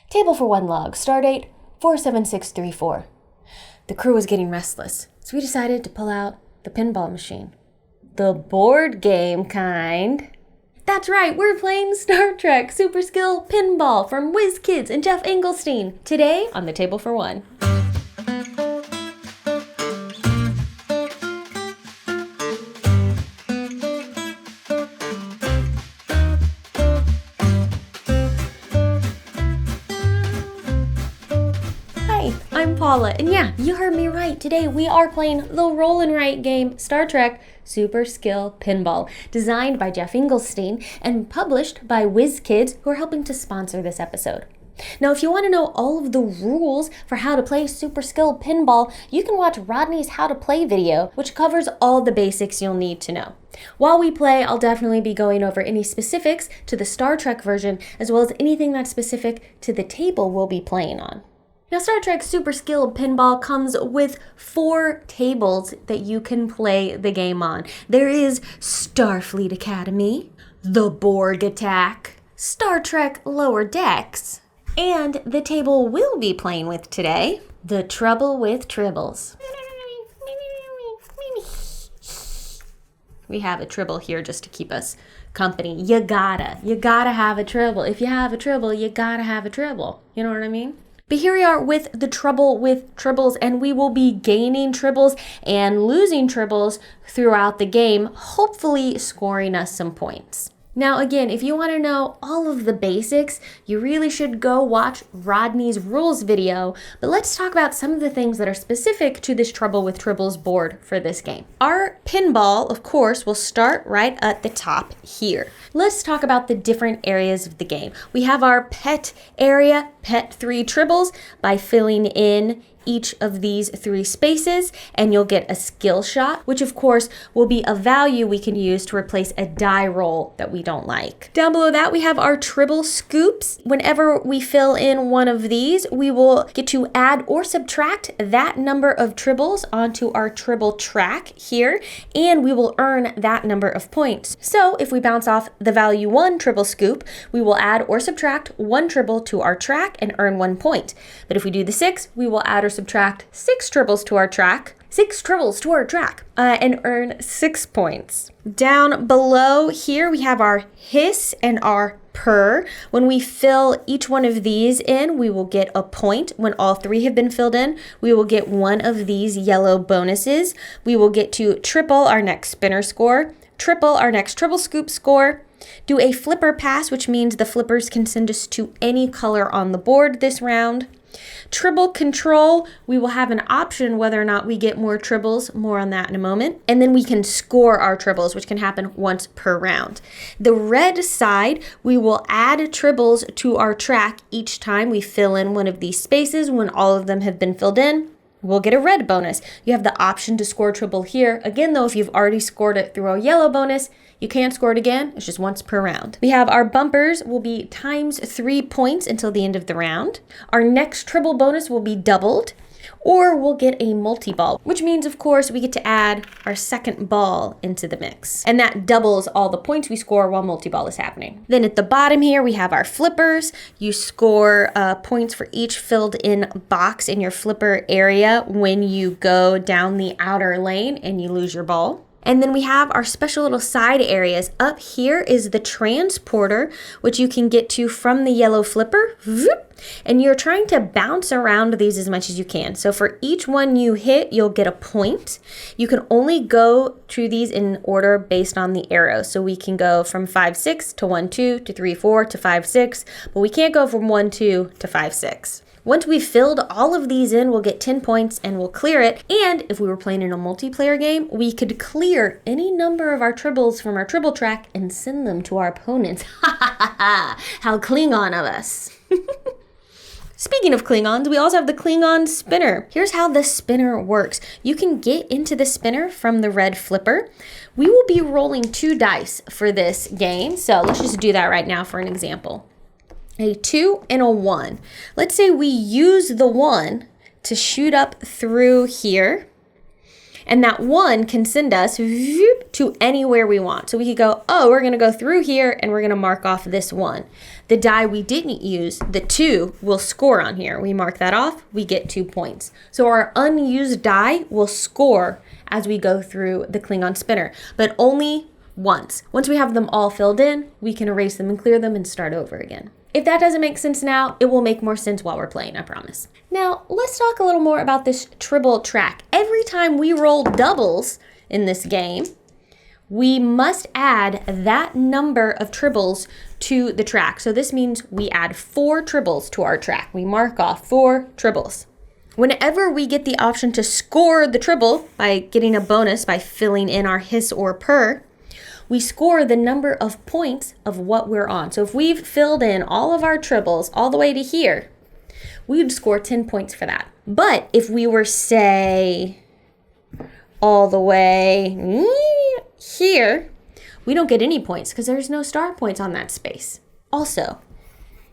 Table for one log, stardate 47634. The crew was getting restless, so we decided to pull out the pinball machine. The board game kind. That's right, we're playing Star Trek Super Skill Pinball from WizKids and Jeff Engelstein. Today on the Table for One. I'm Paula, and yeah, you heard me right. Today we are playing the roll and write game Star Trek Super Skill Pinball, designed by Jeff Engelstein and published by WizKids, who are helping to sponsor this episode. Now, if you want to know all of the rules for how to play Super Skill Pinball, you can watch Rodney's How to Play video, which covers all the basics you'll need to know. While we play, I'll definitely be going over any specifics to the Star Trek version, as well as anything that's specific to the table we'll be playing on. Now, Star Trek Super Skill Pinball comes with 4 tables that you can play the game on. There is Starfleet Academy, the Borg Attack, Star Trek Lower Decks, and the table we'll be playing with today, the Tribble with Tribbles. We have a Tribble here just to keep us company. You gotta have a Tribble. If you have a Tribble, you gotta have a Tribble. You know what I mean? But here we are with the Tribble with Tribbles, and we will be gaining Tribbles and losing Tribbles throughout the game, hopefully scoring us some points. Now again, if you want to know all of the basics, you really should go watch Rodney's rules video, but let's talk about some of the things that are specific to this Tribble with Tribbles board for this game. Our pinball, of course, will start right at the top here. Let's talk about the different areas of the game. We have our pet area, pet 3 Tribbles, by filling in each of these 3 spaces, and you'll get a skill shot, which of course will be a value we can use to replace a die roll that we don't like. Down below that, we have our Tribble scoops. Whenever we fill in one of these, we will get to add or subtract that number of Tribbles onto our Tribble track here, and we will earn that number of points. So if we bounce off the value 1 Tribble scoop, we will add or subtract 1 Tribble to our track and earn 1 point. But if we do the 6, we will add or subtract 6 Tribbles to our track, and earn 6 points. Down below here, we have our hiss and our purr. When we fill each one of these in, we will get a point. When all 3 have been filled in, we will get one of these yellow bonuses. We will get to triple our next spinner score, triple our next Tribble scoop score, do a flipper pass, which means the flippers can send us to any color on the board this round. Tribble control, we will have an option whether or not we get more Tribbles, more on that in a moment. And then we can score our Tribbles, which can happen once per round. The red side, we will add Tribbles to our track each time we fill in one of these spaces. When all of them have been filled in, we'll get a red bonus. You have the option to score Tribble here. Again, though, if you've already scored it through a yellow bonus, you can't score it again. It's just once per round. We have our bumpers will be times 3 points until the end of the round. Our next Tribble bonus will be doubled, or we'll get a multi-ball, which means, of course, we get to add our second ball into the mix. And that doubles all the points we score while multi-ball is happening. Then at the bottom here, we have our flippers. You score points for each filled in box in your flipper area when you go down the outer lane and you lose your ball. And then we have our special little side areas. Up here is the transporter, which you can get to from the yellow flipper. And you're trying to bounce around these as much as you can. So for each one you hit, you'll get a point. You can only go to these in order based on the arrow. So we can go from 5-6 to 1-2 to 3-4 to 5-6, but we can't go from 1-2 to 5-6. Once we've filled all of these in, we'll get 10 points and we'll clear it. And if we were playing in a multiplayer game, we could clear any number of our Tribbles from our Tribble track and send them to our opponents. Ha ha ha ha! How Klingon of us. Speaking of Klingons, we also have the Klingon spinner. Here's how the spinner works. You can get into the spinner from the red flipper. We will be rolling 2 dice for this game. So let's just do that right now for an example. A 2 and a 1. Let's say we use the 1 to shoot up through here, And that 1 can send us to anywhere we want. So we could go, oh, we're going to go through here and we're going to mark off this 1. The die we didn't use, the 2, will score on here. We mark that off, we get 2 points. So our unused die will score as we go through the Klingon spinner, but only once. Once we have them all filled in, we can erase them and clear them and start over again. If that doesn't make sense now, it will make more sense while we're playing, I promise. Now, let's talk a little more about this Tribble track. Every time we roll doubles in this game, we must add that number of tribbles to the track. So this means we add 4 tribbles to our track. We mark off 4 tribbles. Whenever we get the option to score the tribble by getting a bonus by filling in our hiss or purr, we score the number of points of what we're on. So if we've filled in all of our tribbles all the way to here, we would score 10 points for that. But if we were, say, all the way here, we don't get any points because there's no star points on that space. Also,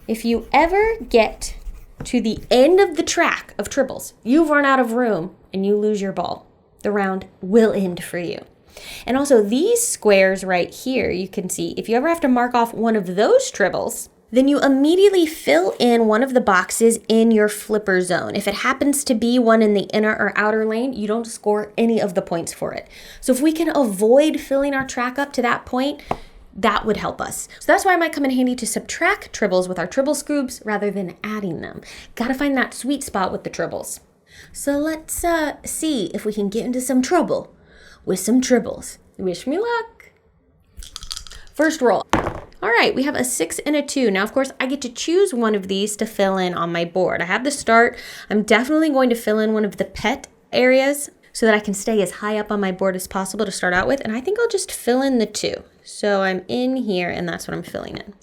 if you ever get to the end of the track of tribbles, you've run out of room and you lose your ball. The round will end for you. And also these squares right here, you can see, if you ever have to mark off one of those tribbles, then you immediately fill in one of the boxes in your flipper zone. If it happens to be one in the inner or outer lane, you don't score any of the points for it. So if we can avoid filling our track up to that point, that would help us. So that's why it might come in handy to subtract tribbles with our tribble scoops rather than adding them. Gotta find that sweet spot with the tribbles. So let's see if we can get into some trouble with some tribbles. Wish me luck. First roll. All right, we have a 6 and a 2. Now, of course, I get to choose one of these to fill in on my board. I have the start. I'm definitely going to fill in one of the pet areas so that I can stay as high up on my board as possible to start out with. And I think I'll just fill in the 2. So I'm in here, and that's what I'm filling in.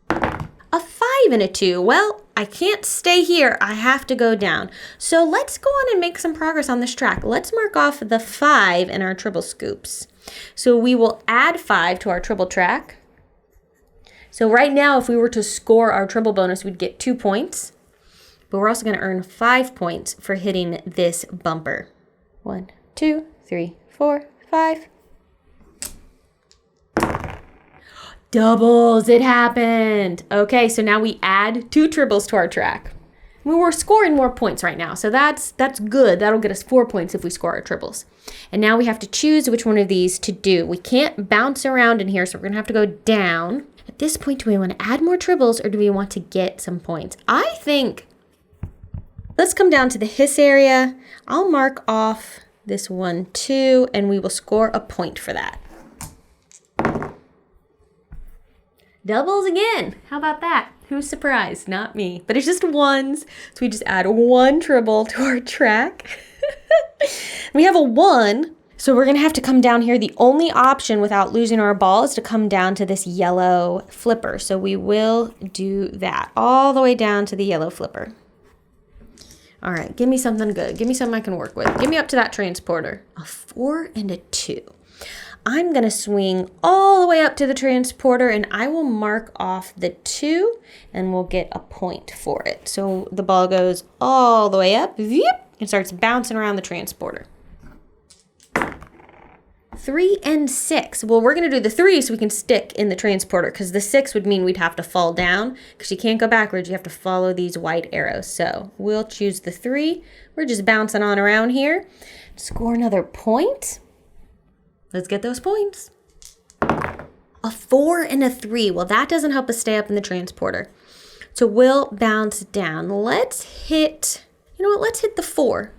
A 5 and a 2. Well, I can't stay here. I have to go down. So let's go on and make some progress on this track. Let's mark off the 5 in our tribble scoops. So we will add 5 to our tribble track. So right now, if we were to score our tribble bonus, we'd get 2 points. But we're also going to earn 5 points for hitting this bumper. 1, 2, 3, 4, 5. Doubles, it happened. Okay, so now we add 2 tribbles to our track. We're scoring more points right now, so that's good. That'll get us 4 points if we score our tribbles. And now we have to choose which one of these to do. We can't bounce around in here, so we're gonna have to go down. At this point, do we want to add more tribbles or do we want to get some points? I think, let's come down to the hiss area. I'll mark off this 1, 2, and we will score a point for that. Doubles again. How about that? Who's surprised? Not me. But it's just ones. So we just add 1 tribble to our track. We have a 1. So we're going to have to come down here. The only option without losing our ball is to come down to this yellow flipper. So we will do that all the way down to the yellow flipper. All right, give me something good. Give me something I can work with. Give me up to that transporter. A 4 and a 2. I'm going to swing all the way up to the transporter and I will mark off the 2 and we'll get a point for it. So the ball goes all the way up and starts bouncing around the transporter. 3 and 6. Well, we're going to do the 3 so we can stick in the transporter because the 6 would mean we'd have to fall down because you can't go backwards. You have to follow these white arrows. So we'll choose the 3. We're just bouncing on around here. Score another point. Let's get those points. A 4 and a 3. Well, that doesn't help us stay up in the transporter. So we'll bounce down. Let's hit, you know what? Let's hit the 4.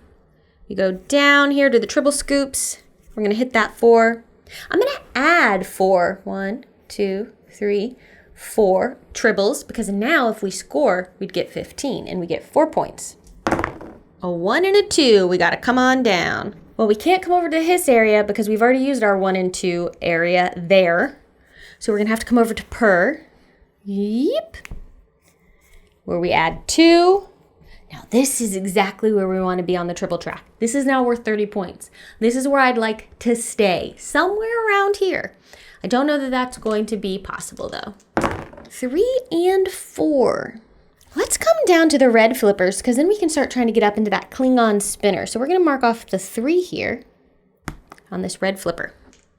We go down here to the tribble scoops. We're going to hit that 4. I'm going to add 4. 1, 2, 3, 4 tribbles because now if we score, we'd get 15 and we get 4 points. A 1 and a 2. We got to come on down. Well, we can't come over to his area because we've already used our 1 and 2 area there. So we're going to have to come over to purr. Yep. Where we add 2. Now this is exactly where we want to be on the tribble track. This is now worth 30 points. This is where I'd like to stay, somewhere around here. I don't know that that's going to be possible though. 3 and 4. Let's come down to the red flippers because then we can start trying to get up into that Klingon spinner. So we're going to mark off the 3 here. on this red flipper.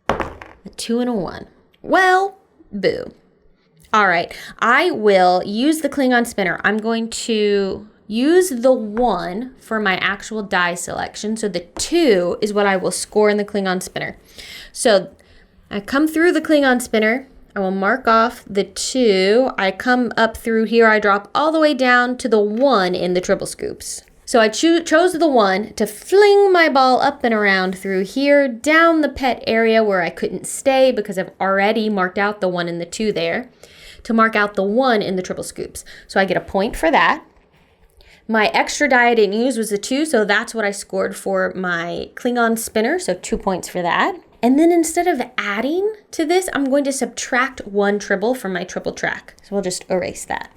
A 2 and a 1. Well, boo. All right, I will use the Klingon spinner. I'm going to use the 1 for my actual die selection. So the 2 is what I will score in the Klingon spinner. So I come through the Klingon spinner. I will mark off the 2. I come up through here. I drop all the way down to the 1 in the Tribble scoops. So I chose the 1 to fling my ball up and around through here, down the pet area where I couldn't stay because I've already marked out the 1 and the 2 there, to mark out the 1 in the Tribble scoops. So I get a point for that. My extra die I didn't use was the 2, so that's what I scored for my Klingon spinner, so 2 points for that. And then instead of adding to this, I'm going to subtract 1 Tribble from my Tribble track. So we'll just erase that.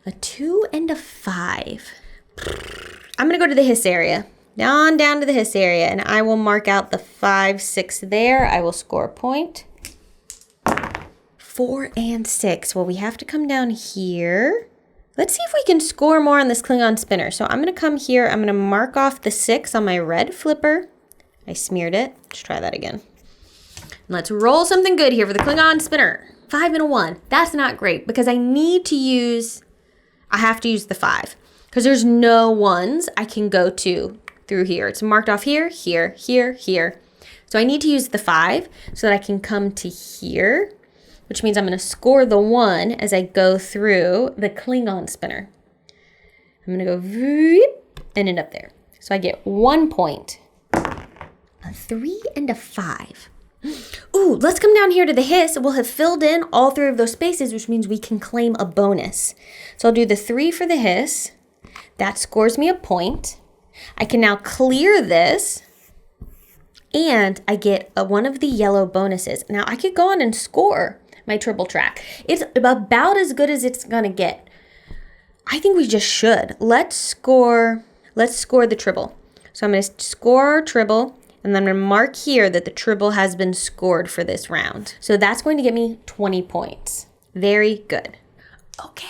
A 2 and a 5. I'm going to go to the hiss area. Down to the hiss area, and I will mark out the 5, 6 there. I will score a point. 4 and 6. Well, we have to come down here. Let's see if we can score more on this Klingon spinner. So I'm going to come here. I'm going to mark off the 6 on my red flipper. I smeared it. Let's try that again. And let's roll something good here for the Klingon spinner. 5 and a 1. That's not great because I have to use the 5 because there's no 1s I can go to through here. It's marked off here, here, here, here. So I need to use the 5 so that I can come to here, which means I'm going to score the 1 as I go through the Klingon spinner. I'm going to go and end up there. So I get 1 point. A 3 and a 5. Ooh, let's come down here to the hiss. We'll have filled in all 3 of those spaces, which means we can claim a bonus. So I'll do the 3 for the hiss. That scores me a point. I can now clear this, and I get one of the yellow bonuses. Now I could go on and score my Tribble track. It's about as good as it's gonna get. I think we just should. Let's score the Tribble. So I'm gonna score Tribble, and then I'm gonna mark here that the Tribble has been scored for this round. So that's going to get me 20 points. Very good. Okay.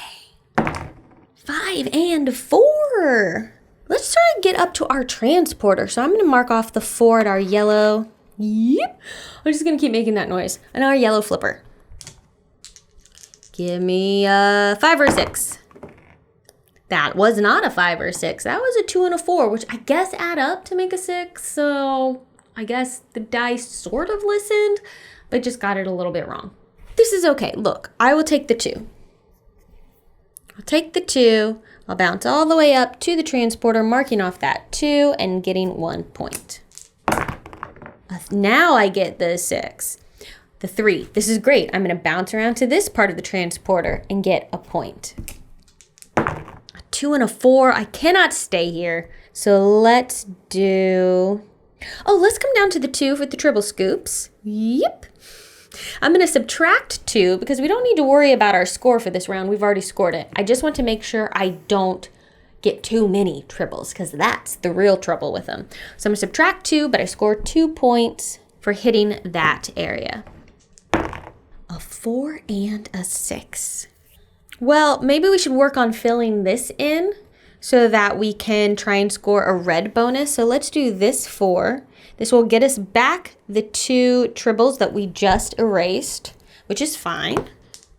5 and 4. Let's try and get up to our transporter. So I'm gonna mark off the 4 at our yellow. Yep. I'm just gonna keep making that noise. And our yellow flipper. Give me a 5 or a 6. That was not a 5 or a 6. That was a 2 and a 4, which I guess add up to make a 6. So I guess the dice sort of listened, but just got it a little bit wrong. This is okay. Look, I will take the 2. I'll take the 2. I'll bounce all the way up to the transporter, marking off that 2 and getting 1 point. Now I get the 6. The 3. This is great. I'm going to bounce around to this part of the transporter and get a point. A 2 and a 4. I cannot stay here. So let's do... Oh, let's come down to the 2 for the Tribble scoops. Yep. I'm going to subtract 2 because we don't need to worry about our score for this round. We've already scored it. I just want to make sure I don't get too many Tribbles because that's the real trouble with them. So I'm going to subtract 2, but I score 2 points for hitting that area. A 4 and a 6. Well, maybe we should work on filling this in so that we can try and score a red bonus. So let's do this 4. This will get us back the 2 Tribbles that we just erased, which is fine.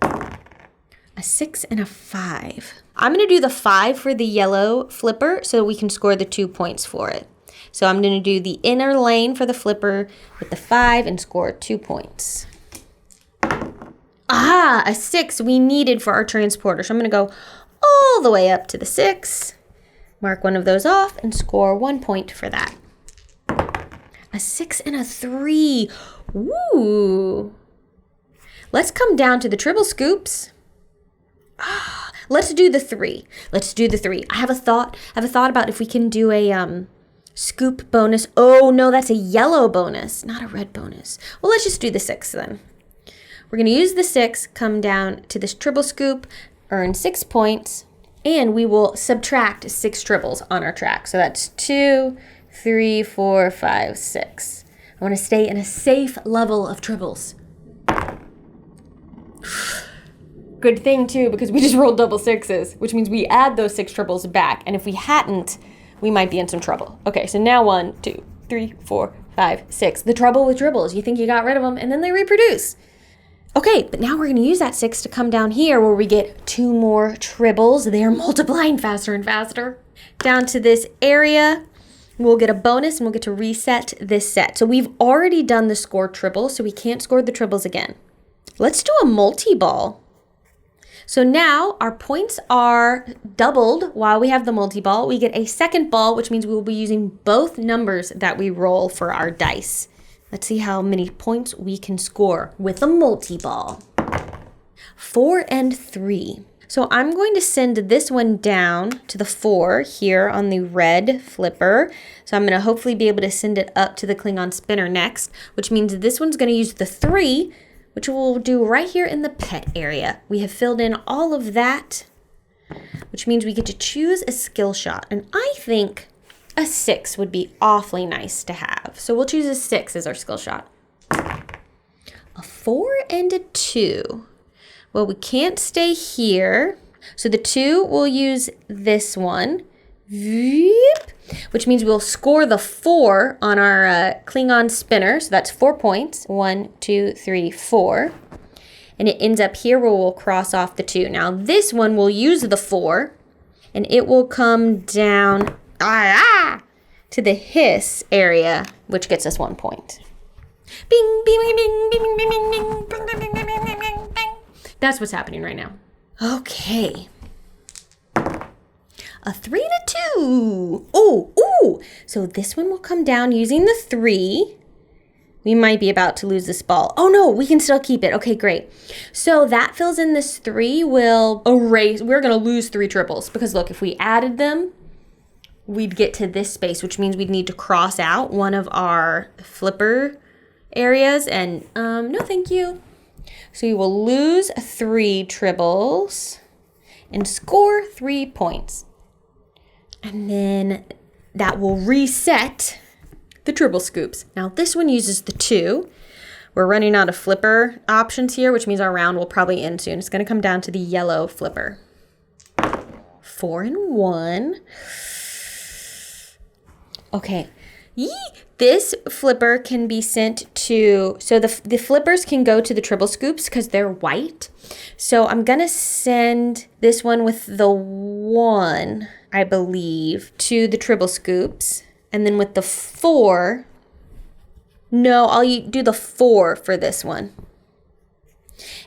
A 6 and a 5. I'm going to do the 5 for the yellow flipper so we can score the 2 points for it. So I'm going to do the inner lane for the flipper with the 5 and score 2 points. Ah, a 6 we needed for our transporter. So I'm going to go all the way up to the 6, mark one of those off, and score 1 point for that. A 6 and a 3. Ooh. Let's come down to the Tribble scoops. Let's do the 3. Let's do the 3. I have a thought about if we can do a scoop bonus. Oh, no, that's a yellow bonus, not a red bonus. Well, let's just do the 6 then. We're going to use the 6, come down to this Tribble scoop, earn 6 points, and we will subtract 6 Tribbles on our track. So that's 2, 3, 4, 5, 6. I want to stay in a safe level of Tribbles. Good thing, too, because we just rolled double 6s, which means we add those 6 Tribbles back. And if we hadn't, we might be in some trouble. Okay, so now 1, 2, 3, 4, 5, 6. The trouble with dribbles, you think you got rid of them and then they reproduce. Okay, but now we're going to use that 6 to come down here where we get 2 more tribbles. They're multiplying faster and faster. Down to this area, we'll get a bonus and we'll get to reset this set. So we've already done the score tribble, so we can't score the tribbles again. Let's do a multi-ball. So now our points are doubled while we have the multi-ball. We get a second ball, which means we will be using both numbers that we roll for our dice. Let's see how many points we can score with a multi-ball. 4 and 3. So I'm going to send this one down to the 4 here on the red flipper. So I'm going to hopefully be able to send it up to the Klingon spinner next, which means this one's going to use the 3, which we'll do right here in the pet area. We have filled in all of that, which means we get to choose a skill shot. And I think a 6 would be awfully nice to have. So we'll choose a 6 as our skill shot. A 4 and a 2. Well, we can't stay here. So the 2, we'll use this one, which means we'll score the 4 on our Klingon spinner. So that's 4 points. 1, 2, 3, 4. And it ends up here where we'll cross off the 2. Now this one will use the 4 and it will come down to the hiss area, which gets us 1 point. Bing, bing, bing, bing, bing, bing, bing, bing, bing, bing, bing, bing, bing. That's what's happening right now. Okay. A 3 and a 2. Ooh. So this one will come down using the 3. We might be about to lose this ball. Oh no, we can still keep it. Okay, great. So that fills in this 3 will erase. We're going to lose 3 triples because look, if we added them, we'd get to this space, which means we'd need to cross out one of our flipper areas and no thank you. So you will lose 3 tribbles and score 3 points. And then that will reset the tribble scoops. Now this one uses the 2. We're running out of flipper options here, which means our round will probably end soon. It's going to come down to the yellow flipper. 4 and 1. Okay. This flipper can be sent to, so the flippers can go to the tribble scoops because they're white. So I'm going to send this one with the 1, I believe, to the tribble scoops. And then with the 4, no, I'll do the 4 for this one.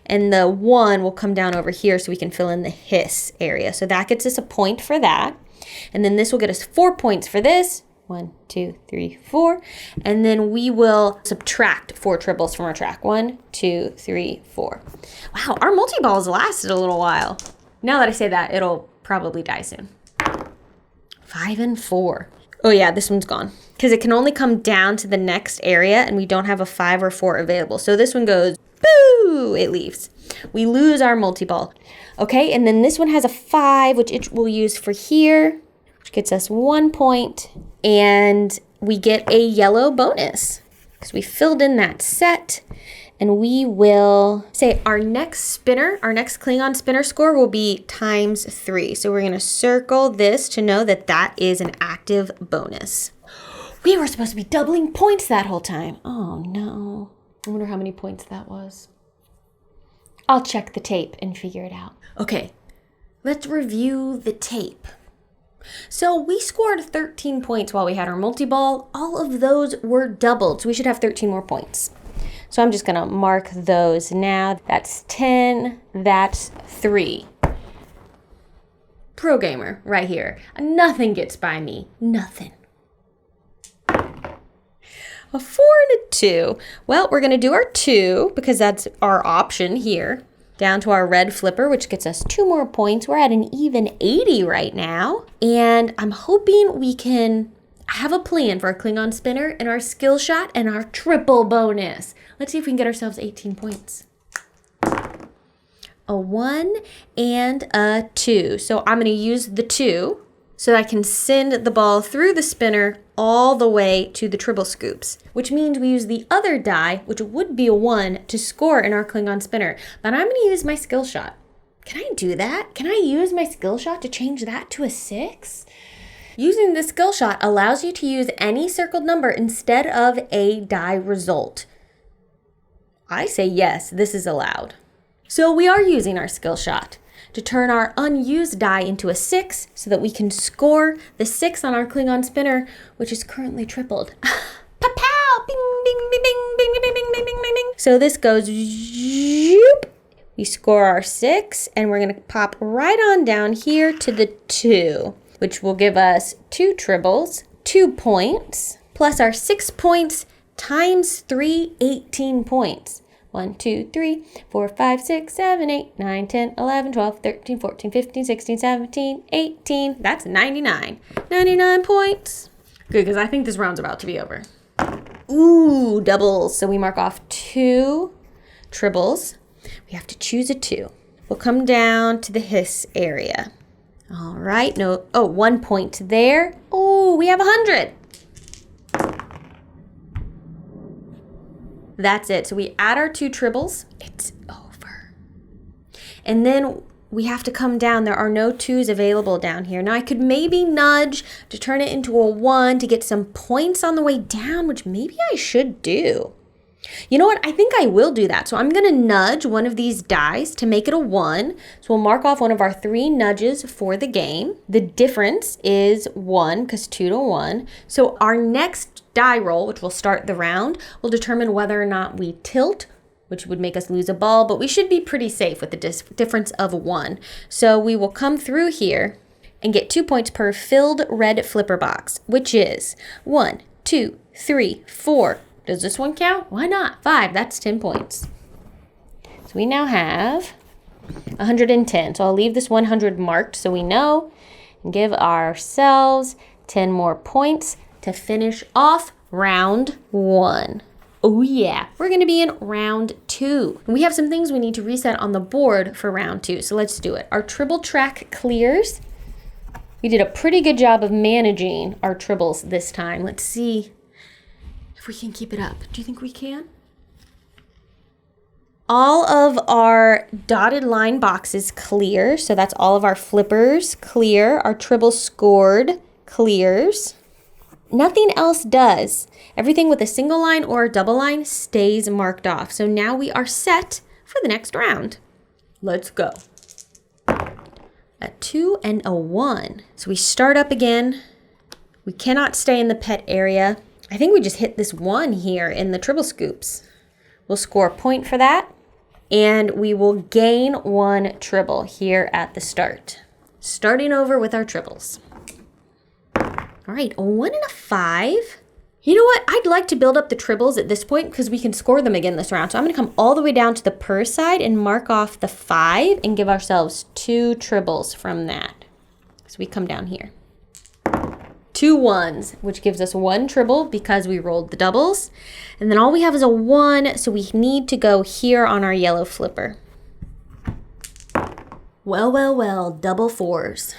And the 1 will come down over here so we can fill in the hiss area. So that gets us a point for that. And then this will get us 4 points for this. 1, 2, 3, 4. And then we will subtract 4 tribbles from our track. 1, 2, 3, 4. Wow, our multi-balls lasted a little while. Now that I say that, it'll probably die soon. 5 and 4. Oh yeah, this one's gone. Because it can only come down to the next area and we don't have a 5 or 4 available. So this one goes, boo, it leaves. We lose our multi-ball. Okay, and then this one has a 5, which it will use for here, which gets us 1 point. And we get a yellow bonus because we filled in that set. And we will say our next spinner, our next Klingon spinner score will be ×3. So we're going to circle this to know that that is an active bonus. We were supposed to be doubling points that whole time. Oh no. I wonder how many points that was. I'll check the tape and figure it out. Okay, let's review the tape. So we scored 13 points while we had our multi-ball. All of those were doubled, so we should have 13 more points. So I'm just going to mark those now. That's 10, that's 3. Pro gamer right here. Nothing gets by me. Nothing. A 4 and a 2. Well, we're going to do our 2 because that's our option here. Down to our red flipper, which gets us 2 more points. We're at an even 80 right now. And I'm hoping we can have a plan for our Klingon spinner and our skill shot and our triple bonus. Let's see if we can get ourselves 18 points. A 1 and a 2. So I'm going to use the 2 so that I can send the ball through the spinner all the way to the tribble scoops, which means we use the other die, which would be a 1, to score in our Klingon spinner. But I'm going to use my skill shot. Can I do that? Can I use my skill shot to change that to a 6? Using the skill shot allows you to use any circled number instead of a die result. I say yes, this is allowed. So we are using our skill shot to turn our unused die into a 6 so that we can score the 6 on our Klingon spinner, which is currently tripled. Pa-pow! Bing, bing, bing, bing, bing, bing, bing, bing, bing, bing. So this goes zoop. We score our 6, and we're going to pop right on down here to the 2, which will give us 2 tribbles, 2 points, plus our 6 points times 3, 18 points. 1, 2, 3, 4, 5, 6, 7, 8, 9, 10, 11, 12, 13, 14, 15, 16, 17, 18. That's 99. 99 points. Good, because I think this round's about to be over. Ooh, doubles. So we mark off 2 tribbles. We have to choose a 2. We'll come down to the hiss area. All right. 1 point there. Oh, we have 100. That's it. So we add our 2 tribbles. It's over. And then we have to come down. There are no 2s available down here. Now I could maybe nudge to turn it into a 1 to get some points on the way down, which maybe I should do. You know what? I think I will do that. So I'm going to nudge one of these dice to make it a 1. So we'll mark off one of our 3 nudges for the game. The difference is 1 because 2 to 1. So our next die roll, which will start the round, will determine whether or not we tilt, which would make us lose a ball, but we should be pretty safe with the difference of 1. So we will come through here and get 2 points per filled red flipper box, which is 1, 2, 3, 4. Does this one count? Why not? 5, that's 10 points. So we now have 110. So I'll leave this 100 marked so we know, and give ourselves 10 more points to finish off round 1. Oh yeah, we're gonna be in round 2. And we have some things we need to reset on the board for round 2, so let's do it. Our Tribble track clears. We did a pretty good job of managing our tribbles this time. Let's see if we can keep it up. Do you think we can? All of our dotted line boxes clear, so that's all of our flippers clear. Our Tribble scored clears. Nothing else does. Everything with a single line or a double line stays marked off. So now we are set for the next round. Let's go. A 2 and a 1. So we start up again. We cannot stay in the pet area. I think we just hit this 1 here in the Tribble scoops. We'll score a point for that. And we will gain 1 tribble here at the start. Starting over with our tribbles. All right, a 1 and a 5. You know what? I'd like to build up the tribbles at this point because we can score them again this round. So I'm going to come all the way down to the per side and mark off the 5 and give ourselves 2 tribbles from that. So we come down here. 2 1s, which gives us 1 tribble because we rolled the doubles. And then all we have is a 1, so we need to go here on our yellow flipper. Well, well, well, double 4s.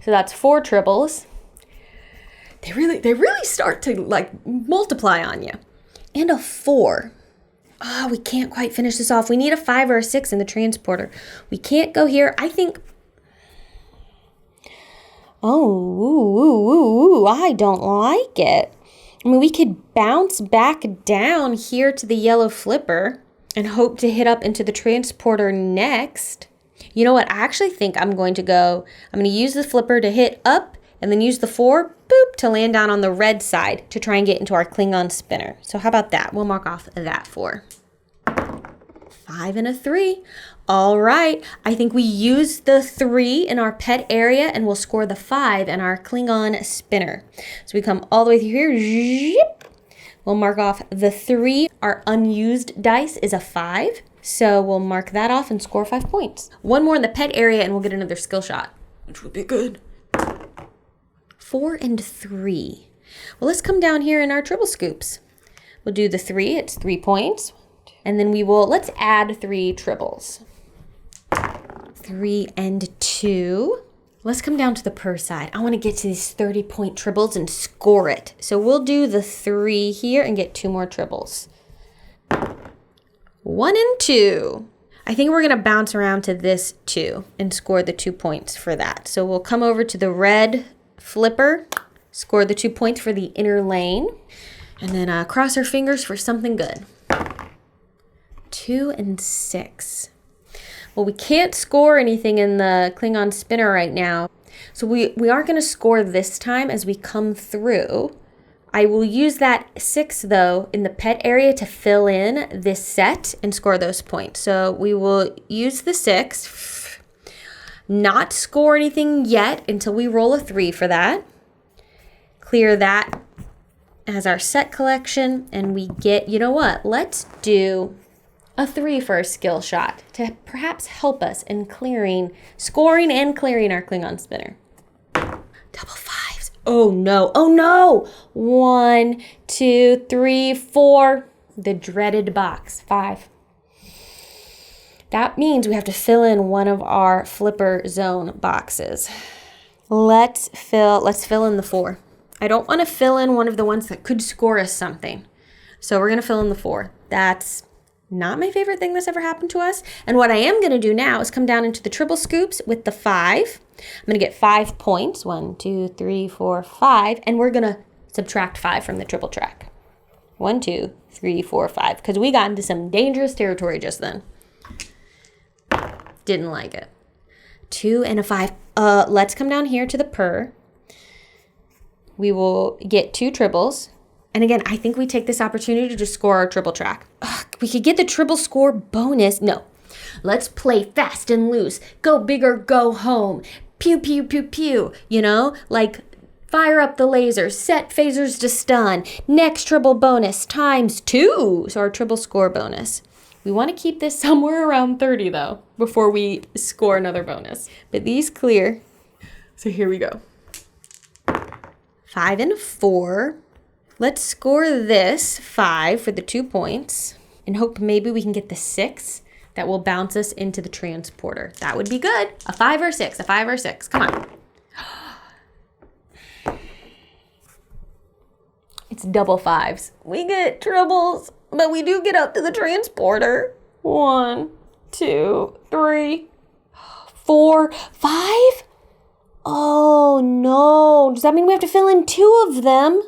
So that's 4 tribbles. They really start to like multiply on you. And a 4. Oh, we can't quite finish this off. We need a 5 or a 6 in the transporter. We can't go here. I think, I don't like it. I mean, we could bounce back down here to the yellow flipper and hope to hit up into the transporter next. You know what? I actually think I'm going to use the flipper to hit up and then use the 4, boop, to land down on the red side to try and get into our Klingon spinner. So how about that? We'll mark off that 4. 5 and a 3. All right. I think we use the 3 in our pet area and we'll score the 5 in our Klingon spinner. So we come all the way through here. Zip. We'll mark off the 3. Our unused dice is a 5. So we'll mark that off and score 5 points. 1 more in the pet area and we'll get another skill shot, which would be good. 4 and 3. Well, let's come down here in our Tribble scoops. We'll do the 3. It's 3 points. And then let's add 3 tribbles. 3 and 2. Let's come down to the per side. I want to get to these 30-point tribbles and score it. So we'll do the 3 here and get 2 more tribbles. 1 and 2. I think we're going to bounce around to this 2 and score the 2 points for that. So we'll come over to the red flipper, score the 2 points for the inner lane, and then cross our fingers for something good. 2 and 6. Well, we can't score anything in the Klingon spinner right now, so we aren't going to score this time as we come through. I will use that 6, though, in the pet area to fill in this set and score those points. So we will use the 6, not score anything yet until we roll a 3 for that. Clear that as our set collection, and we get, you know what, let's do a 3 for a skill shot to perhaps help us in scoring and clearing our Klingon spinner. Double 5s. Oh no, oh no! 1, 2, 3, 4. The dreaded box, 5. That means we have to fill in one of our flipper zone boxes. Let's fill in the 4. I don't want to fill in one of the ones that could score us something. So we're gonna fill in the 4. That's not my favorite thing that's ever happened to us. And what I am going to do now is come down into the Tribble scoops with the 5. I'm going to get 5 points. 1, 2, 3, 4, 5. And we're going to subtract 5 from the Tribble track. 1, 2, 3, 4, 5. Because we got into some dangerous territory just then. Didn't like it. 2 and a 5. Let's come down here to the purr. We will get 2 tribbles. And again, I think we take this opportunity to score our Tribble track. Ugh, we could get the Tribble score bonus. No. Let's play fast and loose. Go big or go home. Pew, pew, pew, pew. You know, like fire up the lasers, set phasers to stun. Next Tribble bonus times 2. So our Tribble score bonus. We want to keep this somewhere around 30 though, before we score another bonus. But these clear. So here we go. 5 and a 4. Let's score this 5 for the 2 points and hope maybe we can get the 6 that will bounce us into the transporter. That would be good. A 5 or 6, a 5 or 6. Come on. It's double 5s. We get tribbles, but we do get up to the transporter. 1, 2, 3, 4, 5? Oh no. Does that mean we have to fill in 2 of them?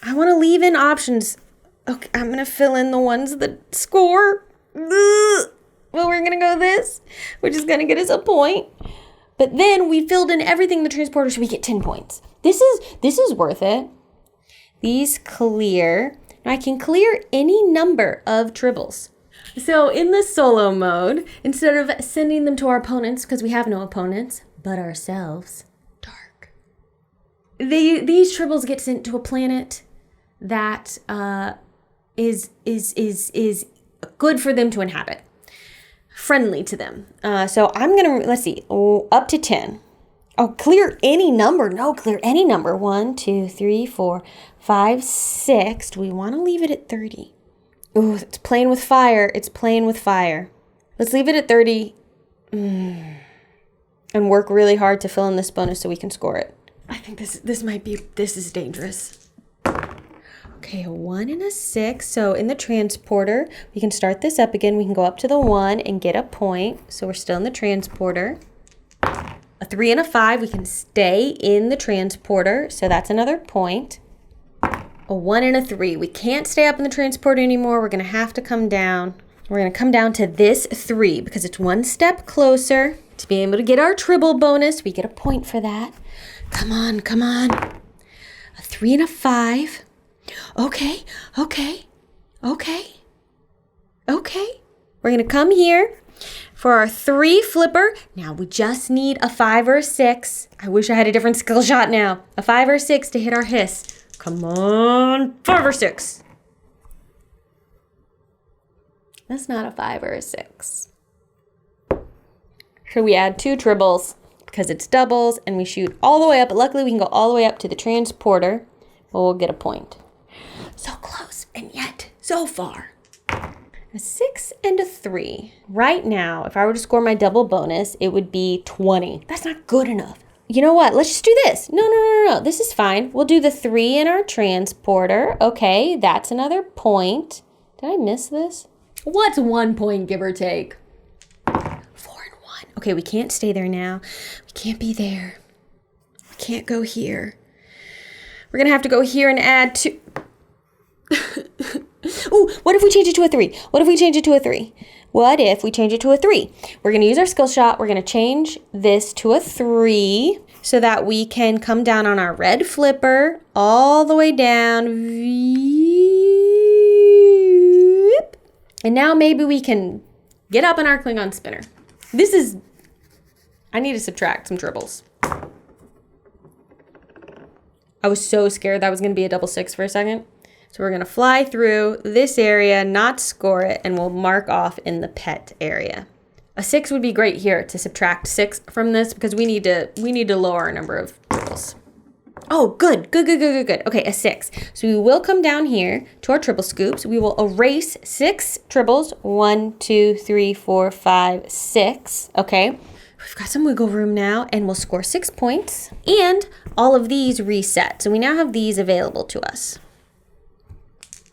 I want to leave in options. Okay, I'm going to fill in the ones that score. Ugh. Well, we're going to go this, which is going to get us a point. But then we filled in everything in the transporter, so we get 10 points. This is worth it. These clear. Now I can clear any number of tribbles. So in the solo mode, instead of sending them to our opponents, because we have no opponents, but ourselves, dark. These tribbles get sent to a planet that is good for them to inhabit, friendly to them. So I'm gonna let's see, up to 10. Oh, clear any number. No, clear any number. 1, 2, 3, 4, 5, 6. Do we want to leave it at 30? Oh, it's playing with fire. It's playing with fire. Let's leave it at 30 and work really hard to fill in this bonus so we can score it. I think this is dangerous. Okay, a 1 and a 6. So in the transporter, we can start this up again. We can go up to the 1 and get a point. So we're still in the transporter. A 3 and a 5, we can stay in the transporter. So that's another point. A 1 and a 3. We can't stay up in the transporter anymore. We're going to have to come down. We're going to come down to this 3 because it's one step closer to being able to get our Tribble bonus. We get a point for that. Come on, come on. A 3 and a 5. Okay. We're going to come here for our 3 flipper. Now we just need a 5 or a 6. I wish I had a different skill shot now. A 5 or a 6 to hit our hiss. Come on, 5 or 6. That's not a 5 or a 6. So we add 2 tribbles because it's doubles and we shoot all the way up. But luckily we can go all the way up to the transporter. Well, we'll get a point. So close and yet so far. A 6 and a 3. Right now, if I were to score my double bonus, it would be 20. That's not good enough. You know what? Let's just do this. No. This is fine. We'll do the 3 in our transporter. Okay, that's another point. Did I miss this? What's 1 point, give or take? 4 and 1. Okay, we can't stay there now. We can't be there. Can't go here. We're going to have to go here and add 2. Ooh, what if we change it to a 3? What if we change it to a 3? What if we change it to a 3? We're going to use our skill shot. We're going to change this to a 3 so that we can come down on our red flipper all the way down. And now maybe we can get up on our Klingon spinner. I need to subtract some tribbles. I was so scared that was going to be a double 6 for a second. So we're going to fly through this area, not score it, and we'll mark off in the pet area. A 6 would be great here to subtract 6 from this because we need to lower our number of tribbles. Oh, good. Okay, a 6. So we will come down here to our tribble scoops. We will erase 6 tribbles. 1, 2, 3, 4, 5, 6. Okay. We've got some wiggle room now, and we'll score 6 points. And all of these reset. So we now have these available to us.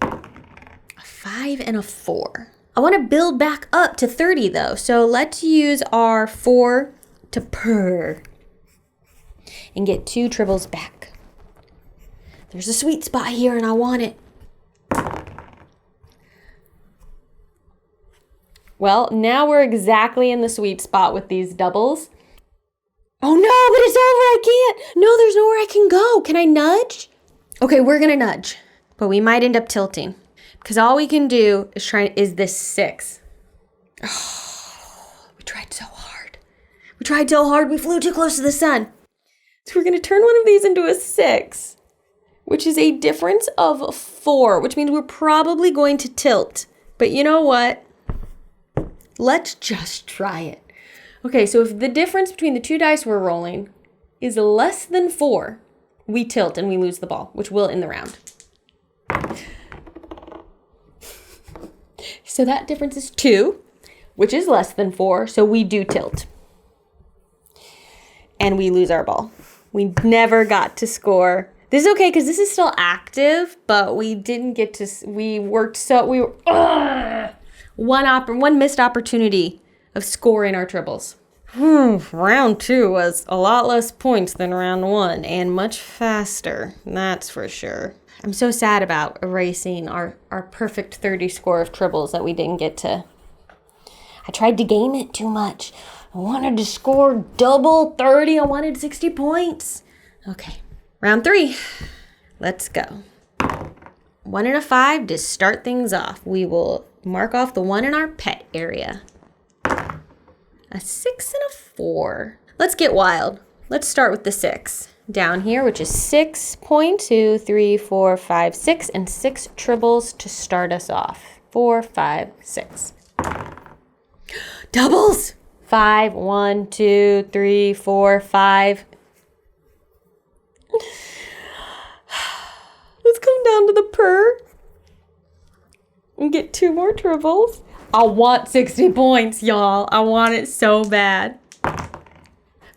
A 5 and a 4. I want to build back up to 30 though. So let's use our 4 to purr and get 2 tribbles back. There's a sweet spot here and I want it. Well, now we're exactly in the sweet spot with these doubles. Oh no, but it's over, I can't. No, there's nowhere I can go. Can I nudge? Okay, we're gonna nudge, but we might end up tilting because all we can do is this 6. Oh, we tried so hard. We flew too close to the sun. So we're gonna turn one of these into a 6, which is a difference of 4, which means we're probably going to tilt. But you know what? Let's just try it. Okay, so if the difference between the 2 dice we're rolling is less than 4, we tilt and we lose the ball, which will end the round. So that difference is 2, which is less than 4, so we do tilt. And we lose our ball. We never got to score. This is okay because this is still active, but we didn't get to, one missed opportunity of scoring our tribbles. Round 2 was a lot less points than round 1 and much faster, that's for sure. I'm so sad about erasing our perfect 30 score of tribbles that we didn't get to. I tried to game it too much. I wanted to score double 30. I wanted 60 points. Okay, round 3. Let's go. 1 and a 5 to start things off. We will mark off the 1 in our pet area. A 6 and a 4. Let's get wild. Let's start with the 6 down here, which is 6 points. 2, 3, 4, 5, 6, and 6 tribbles to start us off. 4, 5, 6. Doubles. 5, 1, 2, 3, 4, 5. Let's come down to the purr and get 2 more tribbles. I want 60 points, y'all. I want it so bad. 5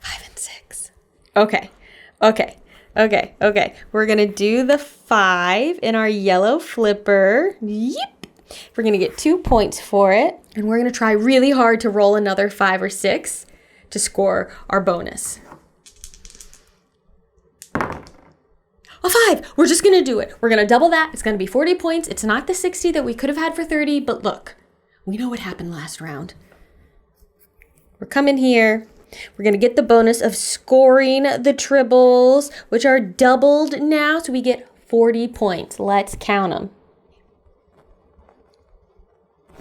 and 6. Okay. We're going to do the 5 in our yellow flipper. Yep. We're going to get 2 points for it. And we're going to try really hard to roll another 5 or 6 to score our bonus. A 5. We're just going to do it. We're going to double that. It's going to be 40 points. It's not the 60 that we could have had for 30, but look, we know what happened last round. We're coming here. We're going to get the bonus of scoring the tribbles, which are doubled now, so we get 40 points. Let's count them.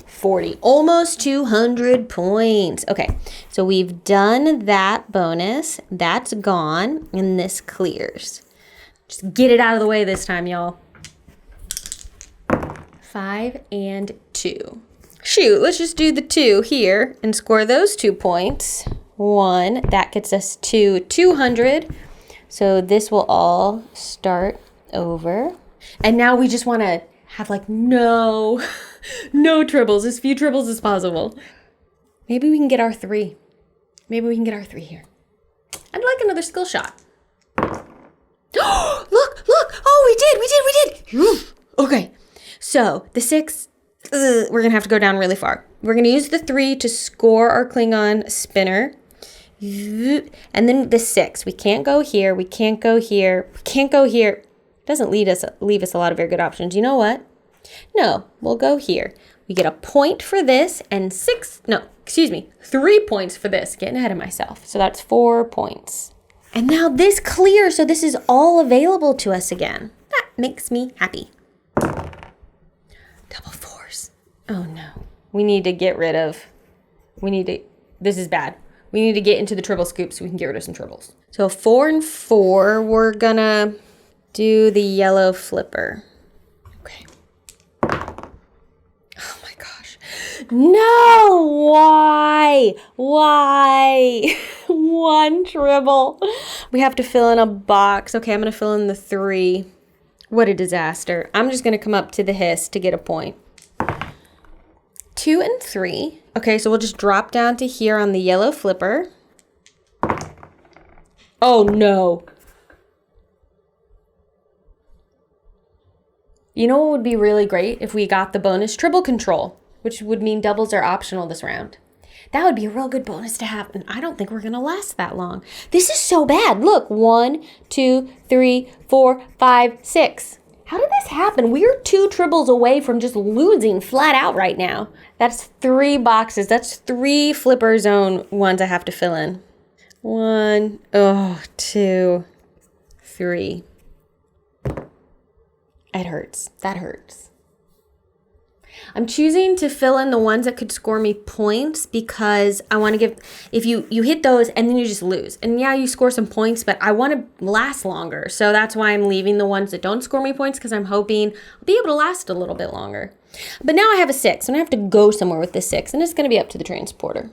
40, almost 200 points. Okay, so we've done that bonus. That's gone, and this clears. Just get it out of the way this time, y'all. 5 and 2. Shoot, let's just do the 2 here and score those 2 points. 1, that gets us to 200. So this will all start over. And now we just want to have like no tribbles, as few tribbles as possible. Maybe we can get our 3. Maybe we can get our 3 here. I'd like another skill shot. Look! Oh, we did! Okay, so the 6, we're gonna have to go down really far. We're gonna use the 3 to score our Klingon spinner. And then the 6. We can't go here. We can't go here. We can't go here. Doesn't leave us a lot of very good options. You know what? No, we'll go here. We get a point for this and 3 points for this. Getting ahead of myself. So that's 4 points. And now this clears, so this is all available to us again. That makes me happy. Double 4s. Oh no. We need to get rid of, this is bad. We need to get into the Tribble scoop so we can get rid of some Tribbles. So 4 and 4, we're gonna do the yellow flipper. Okay. Oh my gosh. No, why? 1 Tribble. We have to fill in a box. Okay, I'm gonna fill in the 3. What a disaster. I'm just gonna come up to the hiss to get a point. 2 and 3. Okay, so we'll just drop down to here on the yellow flipper. Oh no. You know what would be really great if we got the bonus Tribble control, which would mean doubles are optional this round. That would be a real good bonus to have, and I don't think we're gonna last that long. This is so bad. Look, 1, 2, 3, 4, 5, 6. How did this happen? We're 2 Tribbles away from just losing flat out right now. That's 3 boxes. That's 3 flipper zone ones I have to fill in. 1, 2, 3. It hurts. That hurts. I'm choosing to fill in the ones that could score me points because I want to give, if you hit those and then you just lose. And yeah, you score some points, but I want to last longer. So that's why I'm leaving the ones that don't score me points because I'm hoping I'll be able to last a little bit longer. But now I have a 6 and I have to go somewhere with this 6 and it's going to be up to the transporter.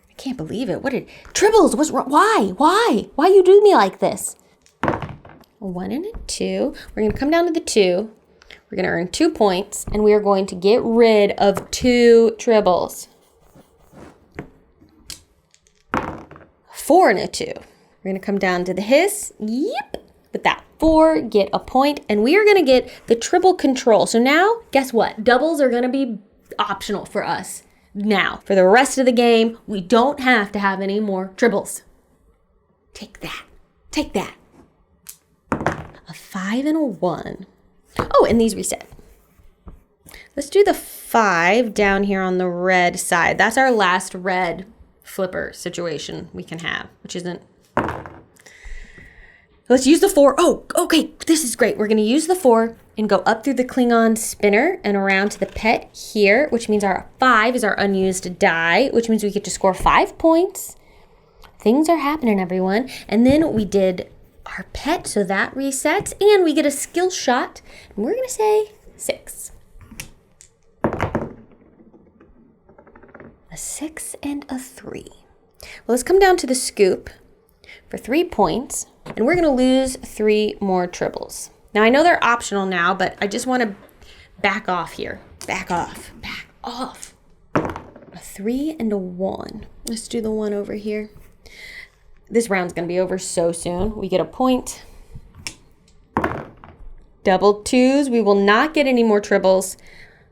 I can't believe it. Tribbles, what's wrong? Why you do me like this? A 1 and a 2. We're going to come down to the 2. We're going to earn 2 points, and we are going to get rid of 2 Tribbles. 4 and a 2. We're going to come down to the hiss. Yep. With that 4, get a point, and we are going to get the Tribble control. So now, guess what? Doubles are going to be optional for us. Now, for the rest of the game, we don't have to have any more Tribbles. Take that. Take that. A 5 and a 1. Oh, and these reset. Let's do the 5 down here on the red side. That's our last red flipper situation we can have, which isn't. Let's use the 4. Oh, okay, this is great. We're going to use the 4 and go up through the Klingon spinner and around to the pet here, which means our 5 is our unused die, which means we get to score 5 points. Things are happening, everyone. And then we did our pet, so that resets, and we get a skill shot, and we're gonna say 6. A 6 and a 3. Well, let's come down to the scoop for 3 points, and we're gonna lose 3 more Tribbles. Now, I know they're optional now, but I just wanna back off here. Back off. Back off. A 3 and a 1. Let's do the 1 over here. This round's going to be over so soon. We get a point. Double 2s. We will not get any more Tribbles.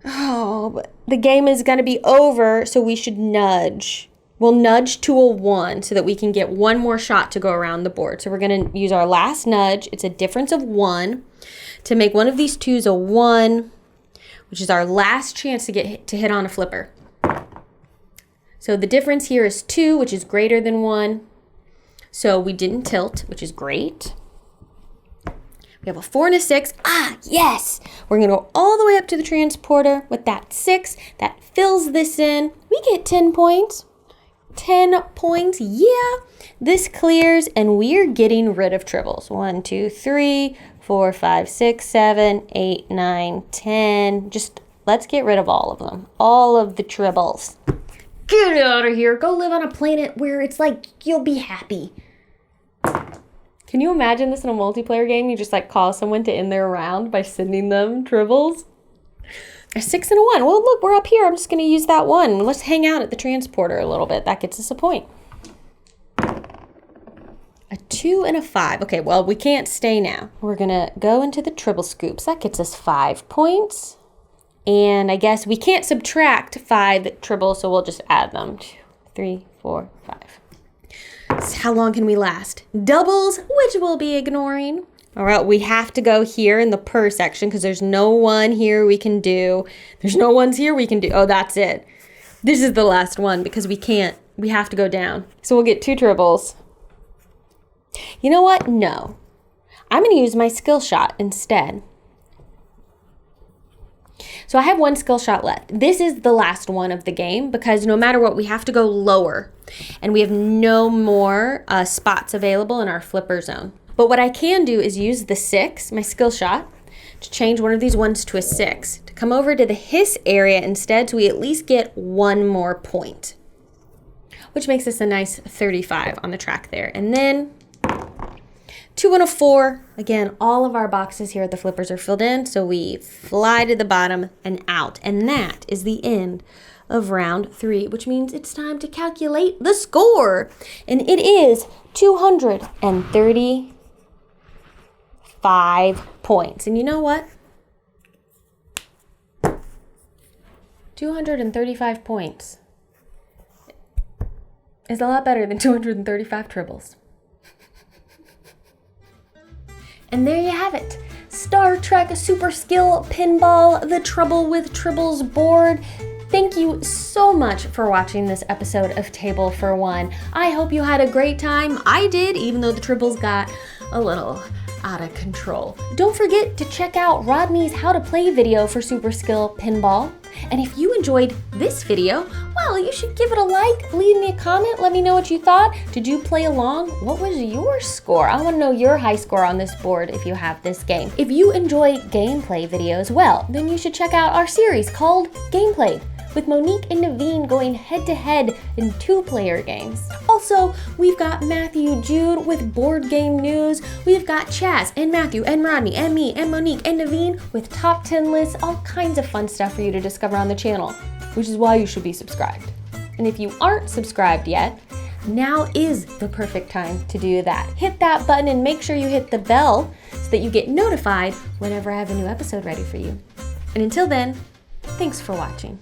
Oh, but the game is going to be over, so we should nudge. We'll nudge to a 1 so that we can get 1 more shot to go around the board. So we're going to use our last nudge. It's a difference of 1 to make one of these 2s a 1, which is our last chance to hit on a flipper. So the difference here is 2, which is greater than 1. So we didn't tilt, which is great. We have a 4 and a 6. Ah, yes! We're going to go all the way up to the transporter with that 6. That fills this in. We get 10 points. 10 points, yeah! This clears, and we're getting rid of Tribbles. 1, 2, 3, 4, 5, 6, 7, 8, 9, 10. Just let's get rid of all of them. All of the Tribbles. Get out of here. Go live on a planet where it's like you'll be happy. Can you imagine this in a multiplayer game? You just like call someone to end their round by sending them Tribbles. A 6 and a 1. Well, look, we're up here. I'm just going to use that 1. Let's hang out at the transporter a little bit. That gets us a point. A 2 and a 5. Okay, well, we can't stay now. We're going to go into the Tribble scoops. That gets us 5 points. And I guess we can't subtract 5 Tribbles, so we'll just add them. 2, 3, 4, 5. So how long can we last? Doubles, which we'll be ignoring. All right, we have to go here in the per section because there's no one here we can do. There's no ones here we can do. Oh, that's it. This is the last one because we can't. We have to go down. So we'll get 2 tribbles. You know what? No. I'm going to use my skill shot instead. So I have 1 skill shot left. This is the last one of the game because no matter what, we have to go lower. And we have no more spots available in our flipper zone. But what I can do is use the 6, my skill shot, to change one of these ones to a 6. To come over to the hiss area instead so we at least get 1 more point. Which makes this a nice 35 on the track there. And then 2 and a 4. Again, all of our boxes here at the flippers are filled in. So we fly to the bottom and out. And that is the end of round 3, which means it's time to calculate the score. And it is 235 points. And you know what? 235 points is a lot better than 235 tribbles. And there you have it. Star Trek Super Skill Pinball, the Trouble with Tribbles board. Thank you so much for watching this episode of Table for One. I hope you had a great time. I did, even though the tribbles got a little out of control. Don't forget to check out Rodney's How to Play video for Super Skill Pinball. And if you enjoyed this video, well, you should give it a like, leave me a comment, let me know what you thought. Did you play along? What was your score? I want to know your high score on this board if you have this game. If you enjoy gameplay videos, well, then you should check out our series called Gameplay, with Monique and Naveen going head-to-head in 2-player games. Also, we've got Matthew Jude with board game news. We've got Chaz and Matthew and Rodney and me and Monique and Naveen with top 10 lists, all kinds of fun stuff for you to discover on the channel, which is why you should be subscribed. And if you aren't subscribed yet, now is the perfect time to do that. Hit that button and make sure you hit the bell so that you get notified whenever I have a new episode ready for you. And until then, thanks for watching.